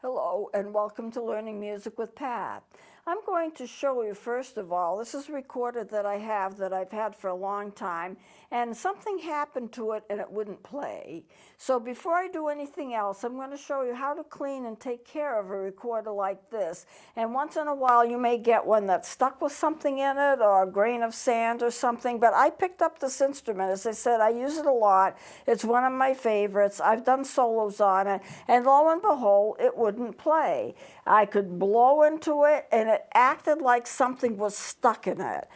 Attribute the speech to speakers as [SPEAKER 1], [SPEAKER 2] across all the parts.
[SPEAKER 1] Hello and welcome to Learning Music with Pat. I'm going to show you first of all, this is recorded that I've had for a long time, and something happened to it and it wouldn't play. So before I do anything else, I'm going to show you how to clean and take care of a recorder like this. And once in a while you may get one that's stuck with something in it or a grain of sand or something, but I picked up this instrument. As I said, I use it a lot. It's one of my favorites. I've done solos on it, and lo and behold, it wouldn't play. I could blow into it and it acted like something was stuck in it.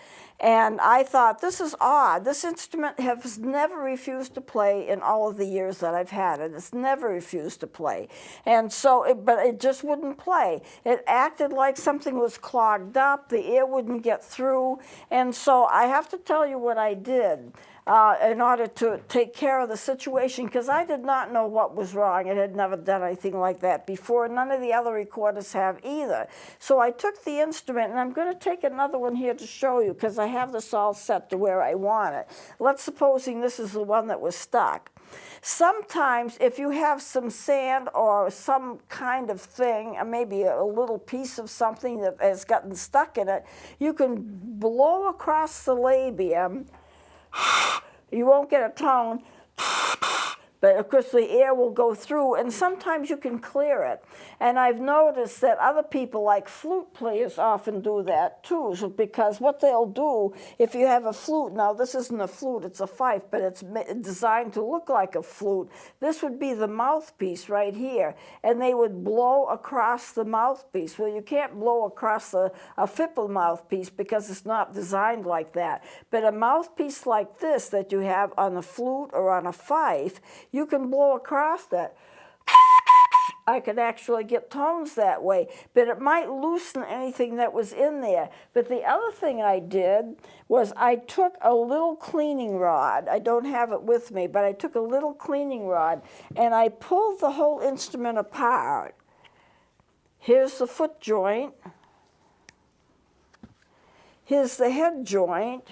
[SPEAKER 1] And I thought, this is odd. This instrument has never refused to play in all of the years that I've had it. It's never refused to play. And so, but it just wouldn't play. It acted like something was clogged up. The air wouldn't get through. And so I have to tell you what I did in order to take care of the situation, because I did not know what was wrong. It had never done anything like that before. None of the other recorders have either. So I took the instrument, and I'm going to take another one here to show you, because I have this all set to where I want it. Let's supposing this is the one that was stuck. Sometimes if you have some sand or some kind of thing, or maybe a little piece of something that has gotten stuck in it, you can blow across the labium. You won't get a tone, but of course the air will go through, and sometimes you can clear it. And I've noticed that other people, like flute players, often do that too, so because what they'll do, if you have a flute, now this isn't a flute, it's a fife, but it's designed to look like a flute. This would be the mouthpiece right here, and they would blow across the mouthpiece. Well, you can't blow across a fipple mouthpiece because it's not designed like that. But a mouthpiece like this that you have on a flute or on a fife, you can blow across that. I could actually get tones that way, but it might loosen anything that was in there. But the other thing I did was I took a little cleaning rod. I don't have it with me, but I took a little cleaning rod and I pulled the whole instrument apart. Here's the foot joint. Here's the head joint.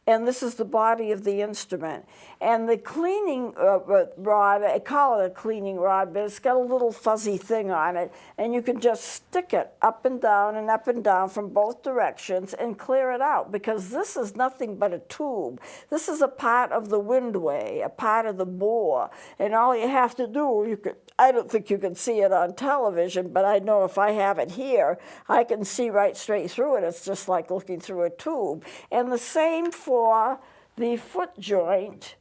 [SPEAKER 1] And this is the body of the instrument. And the cleaning rod, I call it a cleaning rod, but it's got a little fuzzy thing on it, and you can just stick it up and down from both directions and clear it out, because this is nothing but a tube. This is a part of the windway, a part of the bore, and all you have to do, I don't think you can see it on television, but I know if I have it here, I can see right straight through it. It's just like looking through a tube. And the same for the foot joint.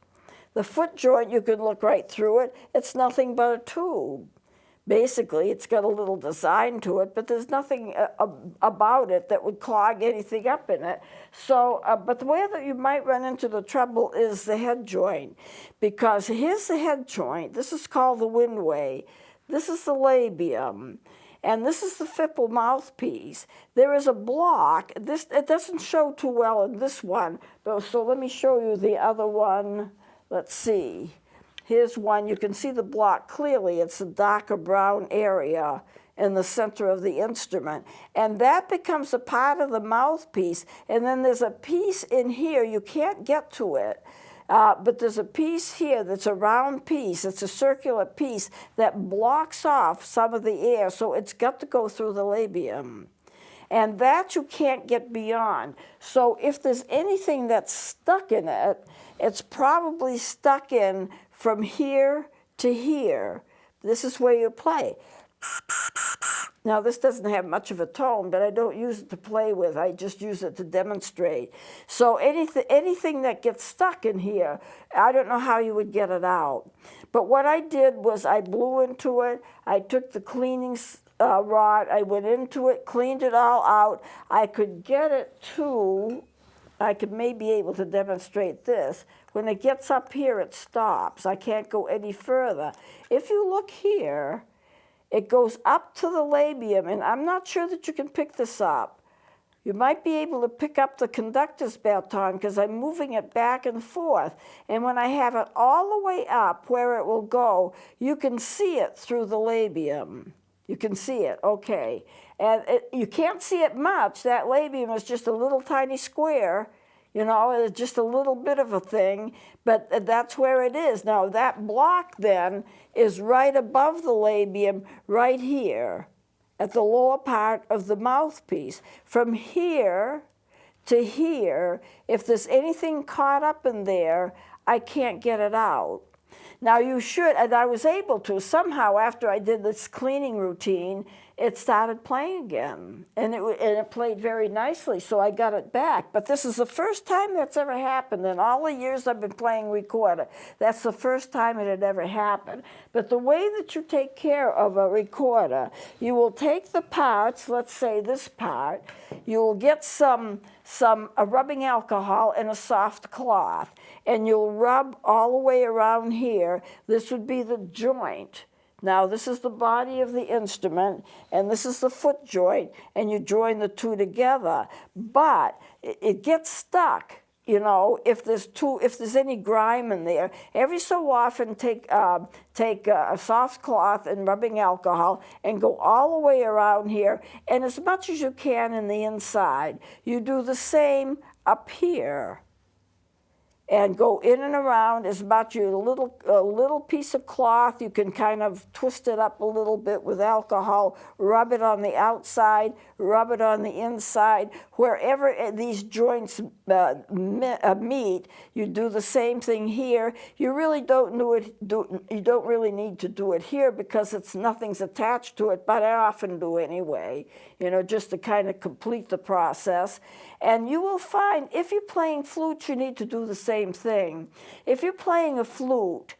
[SPEAKER 1] The foot joint, you can look right through it. It's nothing but a tube. Basically, it's got a little design to it, but there's nothing about it that would clog anything up in it. So, but the way that you might run into the trouble is the head joint, because here's the head joint. This is called the windway. This is the labium. And this is the fipple mouthpiece. There is a block. It doesn't show too well in this one, so let me show you the other one. Let's see. Here's one. You can see the block clearly. It's a darker brown area in the center of the instrument. And that becomes a part of the mouthpiece. And then there's a piece in here. You can't get to it. But there's a piece here that's a round piece. It's a circular piece that blocks off some of the air. So it's got to go through the labium. And that you can't get beyond. So if there's anything that's stuck in it, it's probably stuck in from here to here. This is where you play. Now, this doesn't have much of a tone, but I don't use it to play with. I just use it to demonstrate. So anything that gets stuck in here, I don't know how you would get it out. But what I did was I blew into it. I took the cleaning rod. I went into it, cleaned it all out. I could get it to, I could maybe able to demonstrate this. When it gets up here, it stops. I can't go any further. If you look here, it goes up to the labium, and I'm not sure that you can pick this up. You might be able to pick up the conductor's baton because I'm moving it back and forth. And when I have it all the way up where it will go, you can see it through the labium. You can see it, okay. And you can't see it much. That labium is just a little tiny square. You know, it's just a little bit of a thing, but that's where it is. Now, that block then is right above the labium, right here, at the lower part of the mouthpiece. From here to here, if there's anything caught up in there, I can't get it out. Now you should, and I was able to, somehow after I did this cleaning routine, it started playing again. And it played very nicely, so I got it back. But this is the first time that's ever happened. In all the years I've been playing recorder, that's the first time it had ever happened. But the way that you take care of a recorder, you will take the parts, let's say this part, you will get some rubbing alcohol and a soft cloth, and you'll rub all the way around here. This would be the joint. Now, this is the body of the instrument, and this is the foot joint, and you join the two together. But it gets stuck, you know, if there's any grime in there. Every so often, take a soft cloth and rubbing alcohol and go all the way around here, and as much as you can in the inside. You do the same up here. And go in and around as much. A little piece of cloth, you can kind of twist it up a little bit with alcohol, rub it on the outside, rub it on the inside. Wherever these joints meet, you do the same thing here. You really don't you don't really need to do it here because nothing's attached to it, but I often do anyway, you know, just to kind of complete the process. And you will find, if you're playing flute, you need to do the same thing. If you're playing a flute,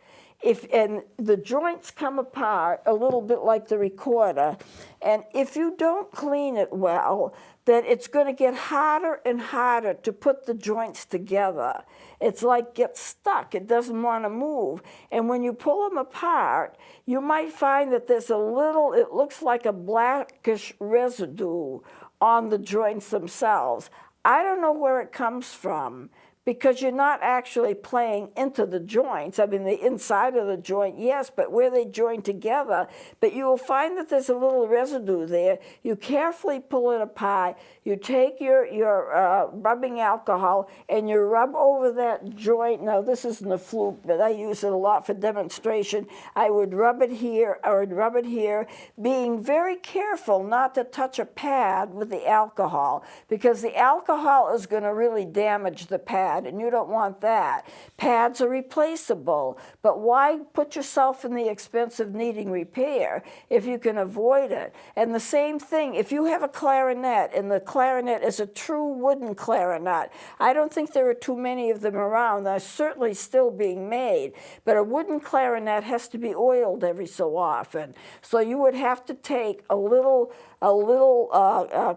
[SPEAKER 1] and the joints come apart a little bit like the recorder, and if you don't clean it well, then it's going to get harder and harder to put the joints together. It's like gets stuck. It doesn't want to move. And when you pull them apart, you might find that there's it looks like a blackish residue on the joints themselves. I don't know where it comes from, because you're not actually playing into the joints. I mean, the inside of the joint, yes, but where they join together. But you will find that there's a little residue there. You carefully pull it apart. You take your rubbing alcohol and you rub over that joint. Now, this isn't a flute, but I use it a lot for demonstration. I would rub it here, I would rub it here, being very careful not to touch a pad with the alcohol, because the alcohol is going to really damage the pad. And you don't want that. Pads are replaceable, but why put yourself in the expense of needing repair if you can avoid it? And the same thing, if you have a clarinet, and the clarinet is a true wooden clarinet, I don't think there are too many of them around. They're certainly still being made, but a wooden clarinet has to be oiled every so often. So you would have to take a little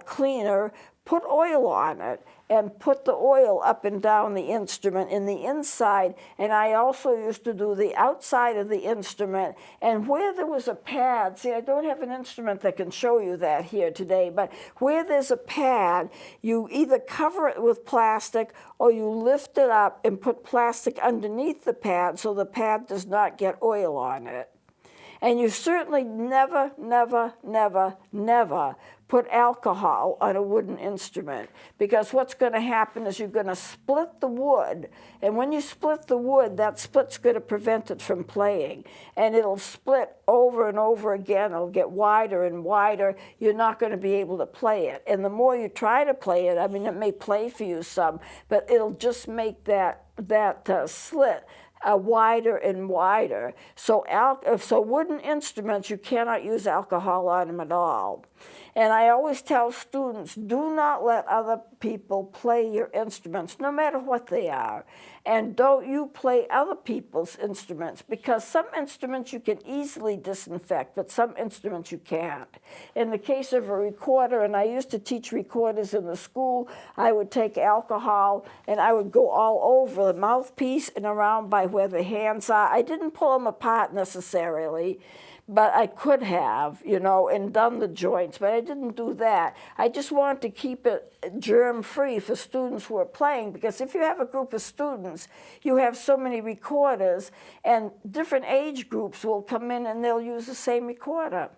[SPEAKER 1] cleaner, put oil on it, and put the oil up and down the instrument in the inside. And I also used to do the outside of the instrument. And where there was a pad, see, I don't have an instrument that can show you that here today, but where there's a pad, you either cover it with plastic or you lift it up and put plastic underneath the pad so the pad does not get oil on it. And you certainly never, never, never, never put alcohol on a wooden instrument, because what's going to happen is you're going to split the wood, and when you split the wood, that split's going to prevent it from playing, and it'll split over and over again. It'll get wider and wider. You're not going to be able to play it, and the more you try to play it, I mean, it may play for you some, but it'll just make that slit wider and wider. So wooden instruments, you cannot use alcohol on them at all. And I always tell students, do not let other people play your instruments, no matter what they are. And don't you play other people's instruments, because some instruments you can easily disinfect, but some instruments you can't. In the case of a recorder, and I used to teach recorders in the school, I would take alcohol and I would go all over the mouthpiece and around by where the hands are. I didn't pull them apart necessarily, but I could have, you know, and done the joints, but I didn't do that. I just wanted to keep it germ-free for students who are playing, because if you have a group of students, you have so many recorders, and different age groups will come in and they'll use the same recorder.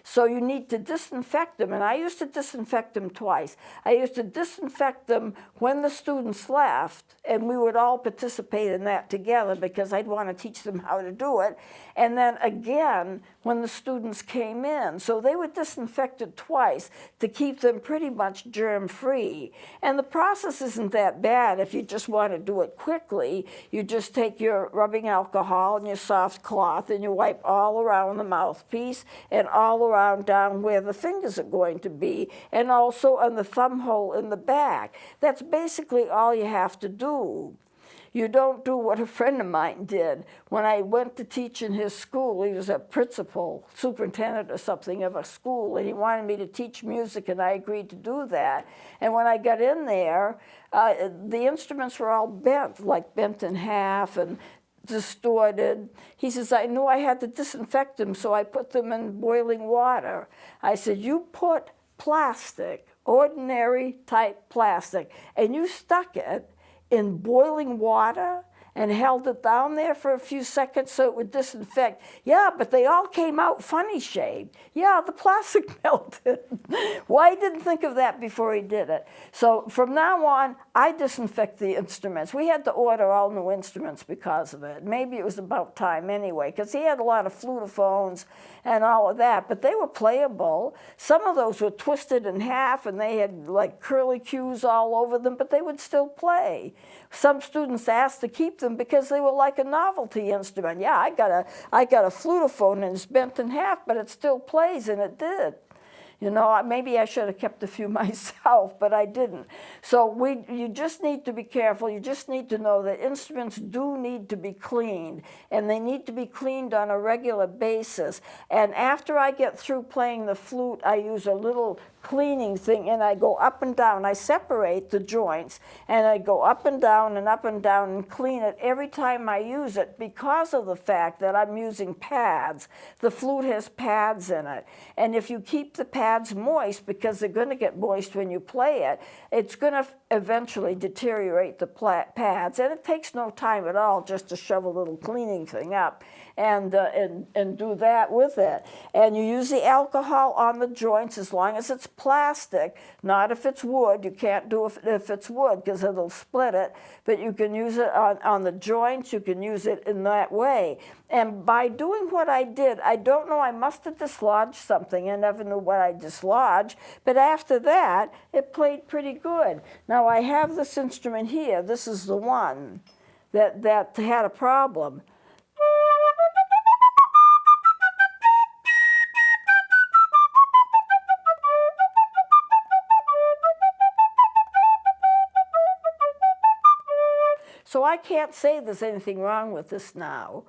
[SPEAKER 1] So you need to disinfect them, and I used to disinfect them twice. I used to disinfect them when the students left, and we would all participate in that together because I'd want to teach them how to do it. And then again, when the students came in. So they were disinfected twice to keep them pretty much germ-free. And the process isn't that bad if you just want to do it quickly. You just take your rubbing alcohol and your soft cloth and you wipe all around the mouthpiece and all around down where the fingers are going to be, and also on the thumb hole in the back. That's basically all you have to do. You don't do what a friend of mine did. When I went to teach in his school, he was a principal, superintendent or something of a school, and he wanted me to teach music, and I agreed to do that. And when I got in there, the instruments were all bent in half and distorted. He says, I knew I had to disinfect them, so I put them in boiling water. I said, you put plastic, ordinary type plastic, and you stuck it in boiling water and held it down there for a few seconds so it would disinfect. Yeah, but they all came out funny shaped. Yeah, the plastic melted. Well, I didn't think of that before he did it. So from now on, I disinfect the instruments. We had to order all new instruments because of it. Maybe it was about time anyway, because he had a lot of flutophones and all of that, but they were playable. Some of those were twisted in half and they had like curlicues all over them, but they would still play. Some students asked to keep them because they were like a novelty instrument. Yeah, I got a flutophone and it's bent in half, but it still plays, and it did. You know, maybe I should have kept a few myself, but I didn't. So you just need to be careful. You just need to know that instruments do need to be cleaned, and they need to be cleaned on a regular basis. And after I get through playing the flute, I use a little cleaning thing, and I go up and down. I separate the joints, and I go up and down and clean it every time I use it because of the fact that I'm using pads. The flute has pads in it, and if you keep the pads moist, because they're going to get moist when you play it, it's going to eventually deteriorate the pads, and it takes no time at all just to shove a little cleaning thing up and do that with it. And you use the alcohol on the joints as long as it's plastic, not if it's wood. You can't do it if it's wood because it'll split it, but you can use it on the joints. You can use it in that way. And by doing what I did, I don't know, I must have dislodged something. I never knew what I dislodged, but after that, it played pretty good. Now I have this instrument here. This is the one that had a problem. So I can't say there's anything wrong with this now,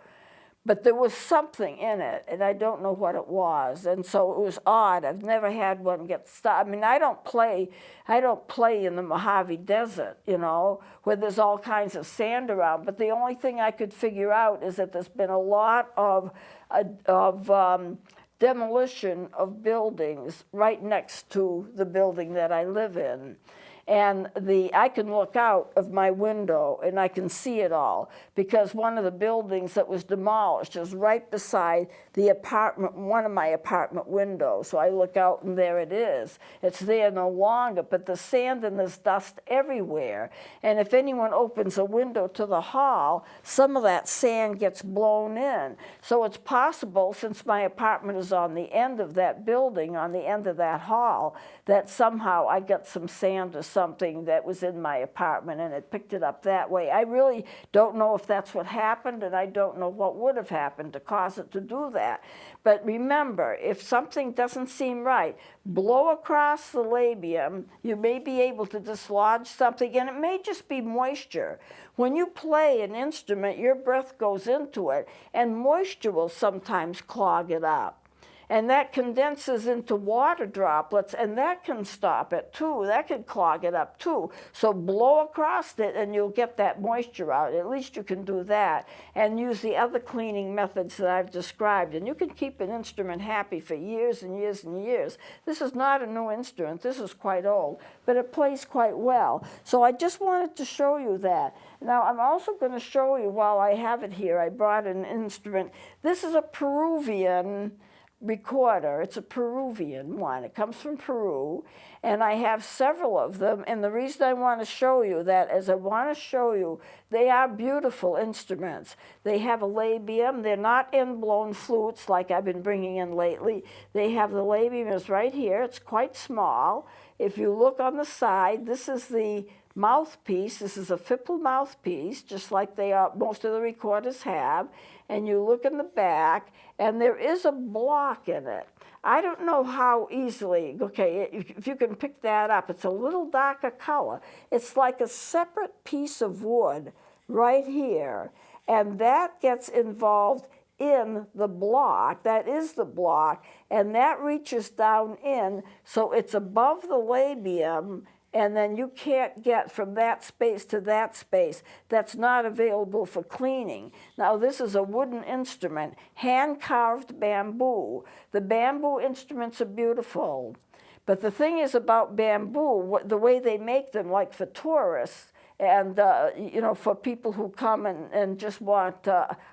[SPEAKER 1] but there was something in it, and I don't know what it was, and so it was odd. I've never had one get stuck. I mean, I don't play in the Mojave Desert, you know, where there's all kinds of sand around. But the only thing I could figure out is that there's been a lot of demolition of buildings right next to the building that I live in. And I can look out of my window and I can see it all, because one of the buildings that was demolished is right beside the apartment, one of my apartment windows. So I look out and there it is. It's there no longer, but there's sand and there's dust everywhere. And if anyone opens a window to the hall, some of that sand gets blown in. So it's possible, since my apartment is on the end of that building, on the end of that hall, that somehow I got some sand or something that was in my apartment and it picked it up that way. I really don't know if that's what happened, and I don't know what would have happened to cause it to do that. But remember, if something doesn't seem right, blow across the labium. You may be able to dislodge something, and it may just be moisture. When you play an instrument, your breath goes into it, and moisture will sometimes clog it up. And that condenses into water droplets, and that can stop it too. That can clog it up too. So blow across it and you'll get that moisture out. At least you can do that, and use the other cleaning methods that I've described. And you can keep an instrument happy for years and years and years. This is not a new instrument. This is quite old, but it plays quite well. So I just wanted to show you that. Now I'm also going to show you, while I have it here, I brought an instrument. This is a Peruvian recorder. It's a Peruvian one. It comes from Peru, and I have several of them. And the reason I want to show you that is I want to show you they are beautiful instruments. They have a labium. They're not end-blown flutes like I've been bringing in lately. They have the labium is right here. It's quite small. If you look on the side, this is the mouthpiece. This is a Fipple mouthpiece, just like they are, most of the recorders have. And you look in the back, and there is a block in it. I don't know how easily, okay, if you can pick that up, it's a little darker color. It's like a separate piece of wood right here, and that gets involved in the block. That is the block, and that reaches down in, so it's above the labium, and then you can't get from that space to that space. That's not available for cleaning. Now, this is a wooden instrument, hand-carved bamboo. The bamboo instruments are beautiful. But the thing is about bamboo, the way they make them, like for tourists, and you know, for people who come and just want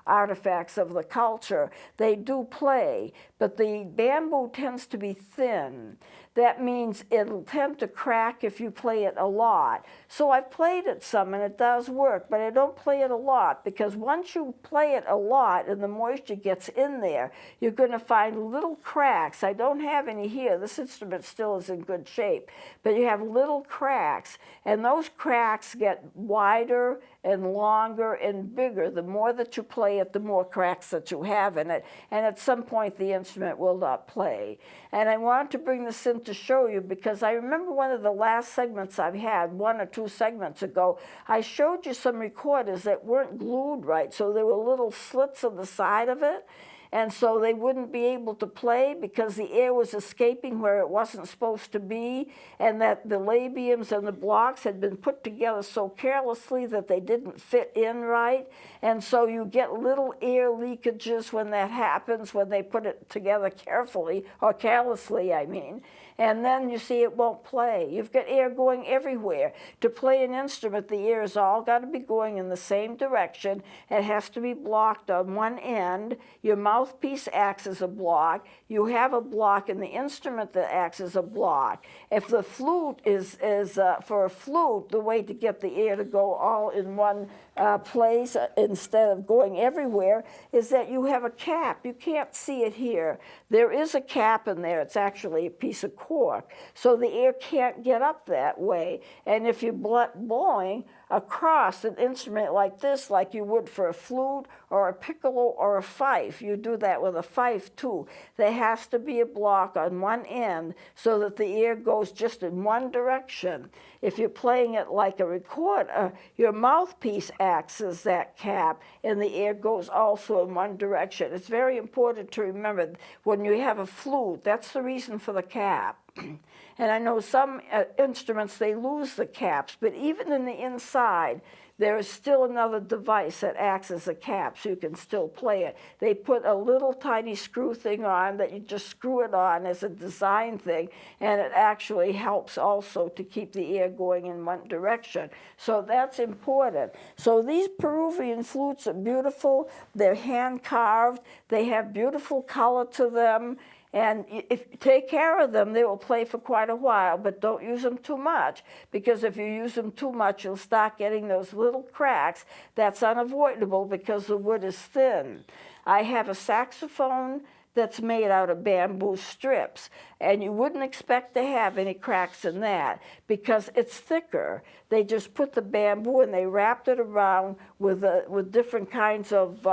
[SPEAKER 1] artifacts of the culture, they do play, but the bamboo tends to be thin. That means it'll tend to crack if you play it a lot. So I've played it some, and it does work, but I don't play it a lot, because once you play it a lot and the moisture gets in there, you're going to find little cracks. I don't have any here. This instrument still is in good shape, but you have little cracks, and those cracks get wider and longer and bigger. The more that you play it, the more cracks that you have in it, and at some point the instrument will not play. And I want to bring this in to show you, because I remember one of the last segments I've had, 1 or 2 segments ago, I showed you some recorders that weren't glued right, so there were little slits on the side of it, and so they wouldn't be able to play because the air was escaping where it wasn't supposed to be, and that the labiums and the blocks had been put together so carelessly that they didn't fit in right, and so you get little air leakages when that happens, when they put it together carefully, or carelessly, I mean. And then you see it won't play. You've got air going everywhere. To play an instrument, the air has all got to be going in the same direction. It has to be blocked on one end. Your mouthpiece acts as a block. You have a block in the instrument that acts as a block. If the flute is for a flute, the way to get the air to go all in one place instead of going everywhere is that you have a cap. You can't see it here. There is a cap in there. It's actually a piece of cork, so the air can't get up that way. And if you're blowing across an instrument like this, like you would for a flute or a piccolo or a fife, you do that with a fife too. There has to be a block on one end so that the air goes just in one direction. If you're playing it like a recorder, your mouthpiece acts as that cap, and the air goes also in one direction. It's very important to remember when you have a flute, that's the reason for the cap. And I know some instruments, they lose the caps, but even in the inside, there is still another device that acts as a cap, so you can still play it. They put a little tiny screw thing on that you just screw it on as a design thing, and it actually helps also to keep the air going in one direction. So that's important. So these Peruvian flutes are beautiful. They're hand-carved. They have beautiful color to them. And if you take care of them, they will play for quite a while, but don't use them too much, because if you use them too much, you'll start getting those little cracks. That's unavoidable because the wood is thin. I have a saxophone that's made out of bamboo strips, and you wouldn't expect to have any cracks in that because it's thicker. They just put the bamboo and they wrapped it around with different kinds of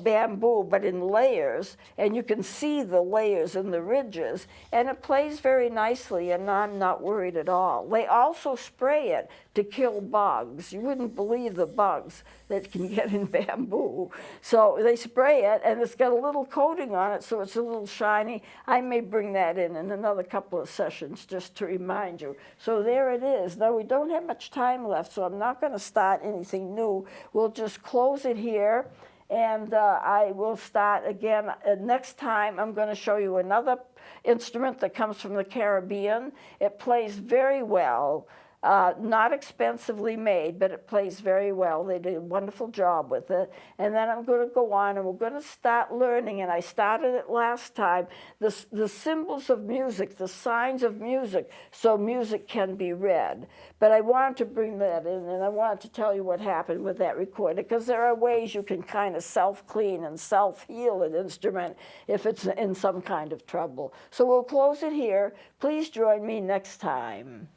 [SPEAKER 1] bamboo, but in layers, and you can see the layers and the ridges, and it plays very nicely, and I'm not worried at all. They also spray it to kill bugs. You wouldn't believe the bugs that can get in bamboo. So they spray it, and it's got a little coating on it, so it's a little shiny. I may bring that in another couple of sessions just to remind you. So there it is. Now, we don't have much time left, so I'm not going to start anything new. We'll just close it here, and I will start again. Next time, I'm going to show you another instrument that comes from the Caribbean. It plays very well. Not expensively made, but it plays very well. They did a wonderful job with it. And then I'm going to go on and we're going to start learning, and I started it last time, the symbols of music, the signs of music, so music can be read. But I wanted to bring that in, and I wanted to tell you what happened with that recorder, because there are ways you can kind of self-clean and self-heal an instrument if it's in some kind of trouble. So we'll close it here. Please join me next time.